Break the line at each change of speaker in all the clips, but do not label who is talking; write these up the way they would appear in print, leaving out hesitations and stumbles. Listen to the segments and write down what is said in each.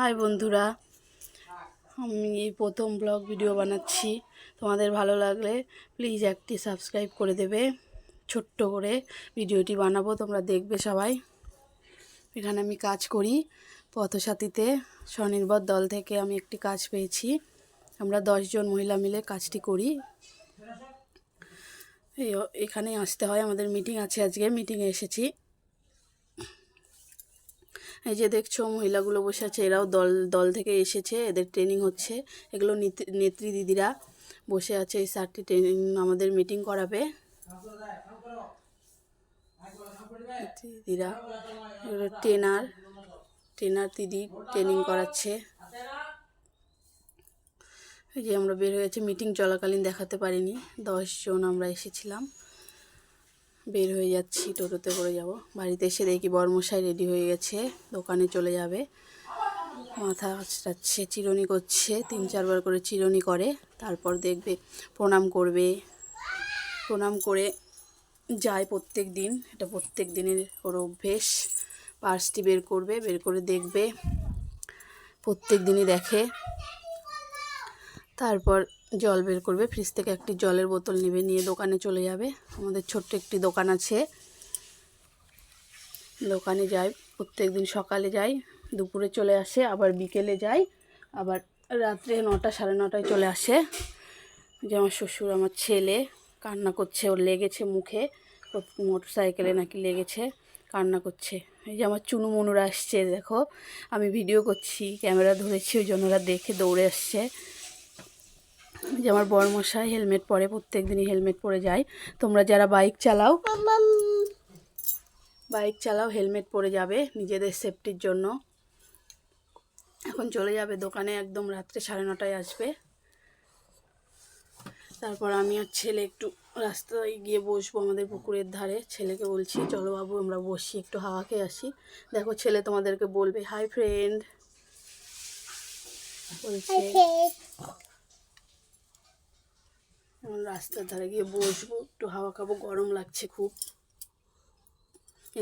High বন্ধুরা, আমি এই প্রথম ব্লগ ভিডিও বানাচ্ছি। তোমাদের ভালো লাগলে প্লিজ একটি সাবস্ক্রাইব করে দেবে। ছোট্ট করে ভিডিওটি বানাবো, তোমরা দেখবে সবাই। এখানে আমি কাজ করি পথসাথীতে, স্বনির্ভর দল থেকে আমি একটি কাজ পেয়েছি। আমরা 10 জন মহিলা মিলে কাজটি করি। এখানে আসতে হয়, আমাদের মিটিং আছে, আজকে মিটিংয়ে এসেছি। এই যে দেখছো মহিলাগুলো বসে আছে, এরাও দল থেকে এসেছে, এদের ট্রেনিং হচ্ছে। এগুলো নেত্রী দিদিরা বসে আছে, এই স্যারটি ট্রেনিং আমাদের মিটিং করাবে। দিদিরা ট্রেনার দিদি ট্রেনিং করাচ্ছে। এই যে আমরা বের হয়েছে, মিটিং চলাকালীন দেখাতে পারিনি, 10 জন আমরা এসেছিলাম। বের হয়ে যাচ্ছি, টোটোতে করে যাব। বাড়িতে এসে দেখি বরমশাই রেডি হয়ে গেছে, দোকানে চলে যাবে। মাথা আঁচড়াচ্ছে, চিরুনি করছে, 3-4 বার করে চিরুনি করে, তারপর দেখবে প্রণাম করবে। প্রণাম করে যায় প্রত্যেক দিন, এটা প্রত্যেক দিনের ওর অভ্যেস। পার্সটি বের করবে, বের করে দেখবে, প্রত্যেক দিনই দেখে। তারপর জল বের করবে, ফ্রিজ থেকে একটি জলের বোতল নেবে, নিয়ে দোকানে চলে যাবে। আমাদের ছোট্ট একটি দোকান আছে, দোকানে যায় প্রত্যেক দিন। সকালে যায়, দুপুরে চলে আসে, আবার বিকেলে যায়, আবার রাত্রে 9টা 9:30টায় চলে আসে। যে আমার শ্বশুর, আমার ছেলে কান্না করছে, ওর লেগেছে মুখে, মোটরসাইকেলে নাকি লেগেছে, কান্না করছে। এই যে আমার চুনু মনুরা আসছে, দেখো আমি ভিডিও করছি, ক্যামেরা ধরেছি, ওই জন্য ওরা দেখে দৌড়ে আসছে। যে আমার বরমশাই হেলমেট পরে, প্রত্যেক দিনই হেলমেট পরে যায়। তোমরা যারা বাইক চালাও হেলমেট পরে যাবে, নিজেদের সেফটির জন্য। এখন চলে যাবে দোকানে, একদম রাত্রে 9:30টায় আসবে। তারপর আমি আর ছেলে একটু রাস্তায় গিয়ে বসবো আমাদের পুকুরের ধারে। ছেলেকে বলছি চলো বাবু আমরা বসি, একটু হাওয়া খেয়ে আসি। দেখো ছেলে তোমাদেরকে বলবে হাই ফ্রেন্ড বলছে। রাস্তার ধারে গিয়ে বসবো, একটু হাওয়া খাবো, গরম লাগছে খুব।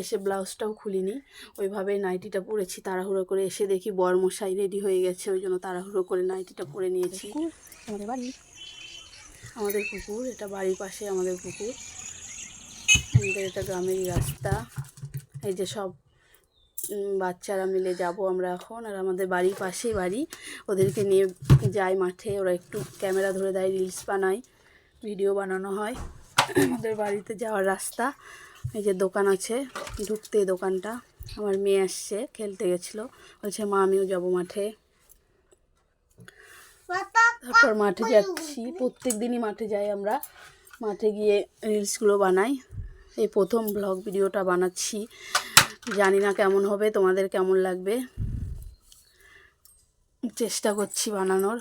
এসে ব্লাউজটাও খুলিনি, ওইভাবে নাইটিটা পরেছি। তাড়াহুড়ো করে এসে দেখি বরমশাই রেডি হয়ে গেছে, ওই জন্য তাড়াহুড়ো করে নাইটিটা পরে নিয়েছি। আমাদের পুকুর, এটা বাড়ির পাশে আমাদের পুকুর। আমাদের এটা গ্রামেরই রাস্তা। এই যে সব বাচ্চারা মিলে যাব আমরা এখন, আর আমাদের বাড়ির পাশেই বাড়ি। ওদেরকে নিয়ে যাই মাঠে, ওরা একটু ক্যামেরা ধরে দেয়, রিলস বানায়, ভিডিও বানানো হয়। আমাদের বাড়িতে যাওয়ার রাস্তা। এই যে দোকান আছে, ঢুকতে দোকানটা। আমার মেয়ে আসছে, খেলতে গেছিলো, বলছে মা আমিও যাবো মাঠে। তারপর মাঠে যাচ্ছি, প্রত্যেক দিনই মাঠে যাই আমরা। মাঠে গিয়ে রিলসগুলো বানাই। এই প্রথম ব্লগ ভিডিওটা বানাচ্ছি, জানি না কেমন হবে, তোমাদের কেমন লাগবে, চেষ্টা করছি বানানোর।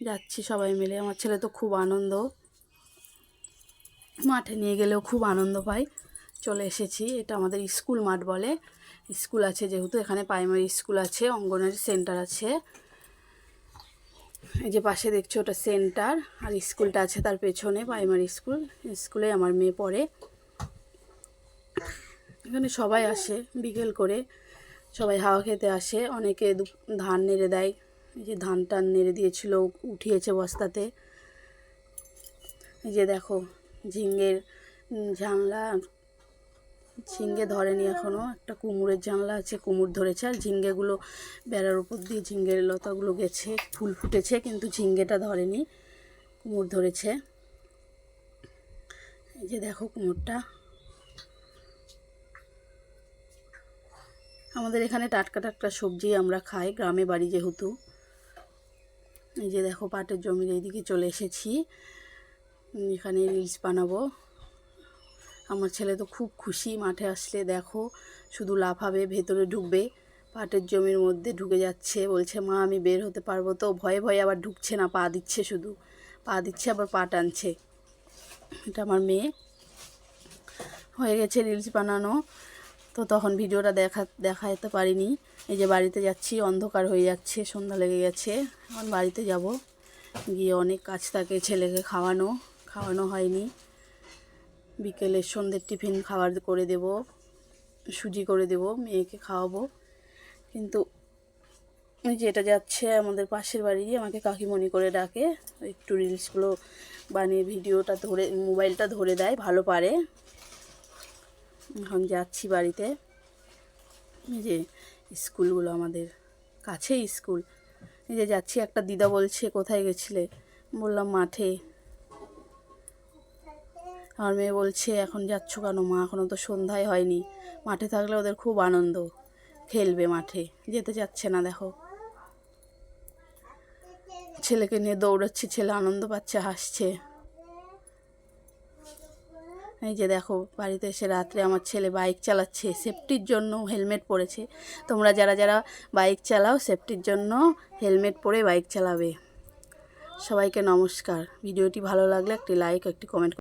যাচ্ছি সবাই মিলে, আমার ছেলে তো খুব আনন্দ, মাঠে নিয়ে গেলেও খুব আনন্দ পায়। চলে এসেছি, এটা আমাদের স্কুল মাঠ বলে, স্কুল আছে যেহেতু, এখানে প্রাইমারি স্কুল আছে, অঙ্গনওয়াড়ি সেন্টার আছে। এই যে পাশে দেখছো ওটা সেন্টার, আর স্কুলটা আছে তার পেছনে, প্রাইমারি স্কুল। স্কুলে আমার মেয়ে পড়ে। এখানে সবাই আসে বিকেল করে, সবাই হাওয়া খেতে আসে। অনেকে ধান নেড়ে দেয়, এই যে ধান টান নেড়ে দিয়েছিল, উঠিয়েছে বস্তাতে। এই যে দেখো ঝিঙ্গের জানলা, ঝিঙ্গে ধরেনি এখনও, একটা কুমড়োর জানলা আছে, কুমড় ধরেছে। আর ঝিঙ্গেগুলো বেড়ার উপর দিয়ে ঝিঙ্গের লতাগুলো গেছে, ফুল ফুটেছে, কিন্তু ঝিঙ্গেটা ধরেনি, কুমড় ধরেছে। এই যে দেখো কুমড়টা। আমাদের এখানে টাটকা টাটকা সবজি আমরা খাই, গ্রামে বাড়ি যেহেতু। এই যে দেখো পাটের জমির এইদিকে চলে এসেছি, এখানে রিলস বানাবো। আমার ছেলে তো খুব খুশি মাঠে আসলে, দেখো শুধু লাফাবে, ভেতরে ঢুকবে, পাটের জমির মধ্যে ঢুকে যাচ্ছে, বলছে মা আমি বের হতে পারবো তো। ভয়ে ভয়ে আবার ঢুকছে না, পা দিচ্ছে, শুধু পা দিচ্ছে, আবার পা টানছে। এটা আমার মেয়ে। হয়ে গেছে রিলস বানানো, তো তখন ভিডিওটা দেখাতে পারিনি। এই যে বাড়িতে যাচ্ছি, অন্ধকার হয়ে যাচ্ছে, সন্ধ্যা লেগে গেছে, এখন বাড়িতে যাব। গিয়ে অনেক কাজ থাকে, ছেলেকে খাওয়ানো হয়নি। বিকেলে সন্ধ্যের টিফিন খাবার করে দেব, সুজি করে দেব, মেয়েকে খাওয়াবো। কিন্তু এই যে এটা যাচ্ছে আমাদের পাশের বাড়ি, আমাকে কাকিমণি করে ডাকে, একটু রিলসগুলো বানিয়ে ভিডিওটা ধরে মোবাইলটা ধরে দেয়, ভালো পারে। এখন যাচ্ছি বাড়িতে। এই যে স্কুলগুলো আমাদের কাছেই স্কুল। এই যে যাচ্ছি, একটা দিদা বলছে কোথায় গেছিলে, বললাম মাঠে। আমার মেয়ে বলছে এখন যাচ্ছ কেন মা, এখনও তো সন্ধ্যায় হয়নি। মাঠে থাকলে ওদের খুব আনন্দ, খেলবে মাঠে, যেতে চাচ্ছে না। দেখো ছেলেকে নিয়ে দৌড়াচ্ছে, ছেলে আনন্দ পাচ্ছে, হাসছে। এই যে দেখো বাড়িতে এসে রাত্রে আমার ছেলে বাইক চালাচ্ছে, সেফটির জন্য হেলমেট পরেছে। তোমরা যারা যারা বাইক চালাও সেফটির জন্য হেলমেট পরে বাইক চালাবে। সবাইকে নমস্কার। ভিডিওটি ভালো লাগলে একটি লাইক, একটি কমেন্ট।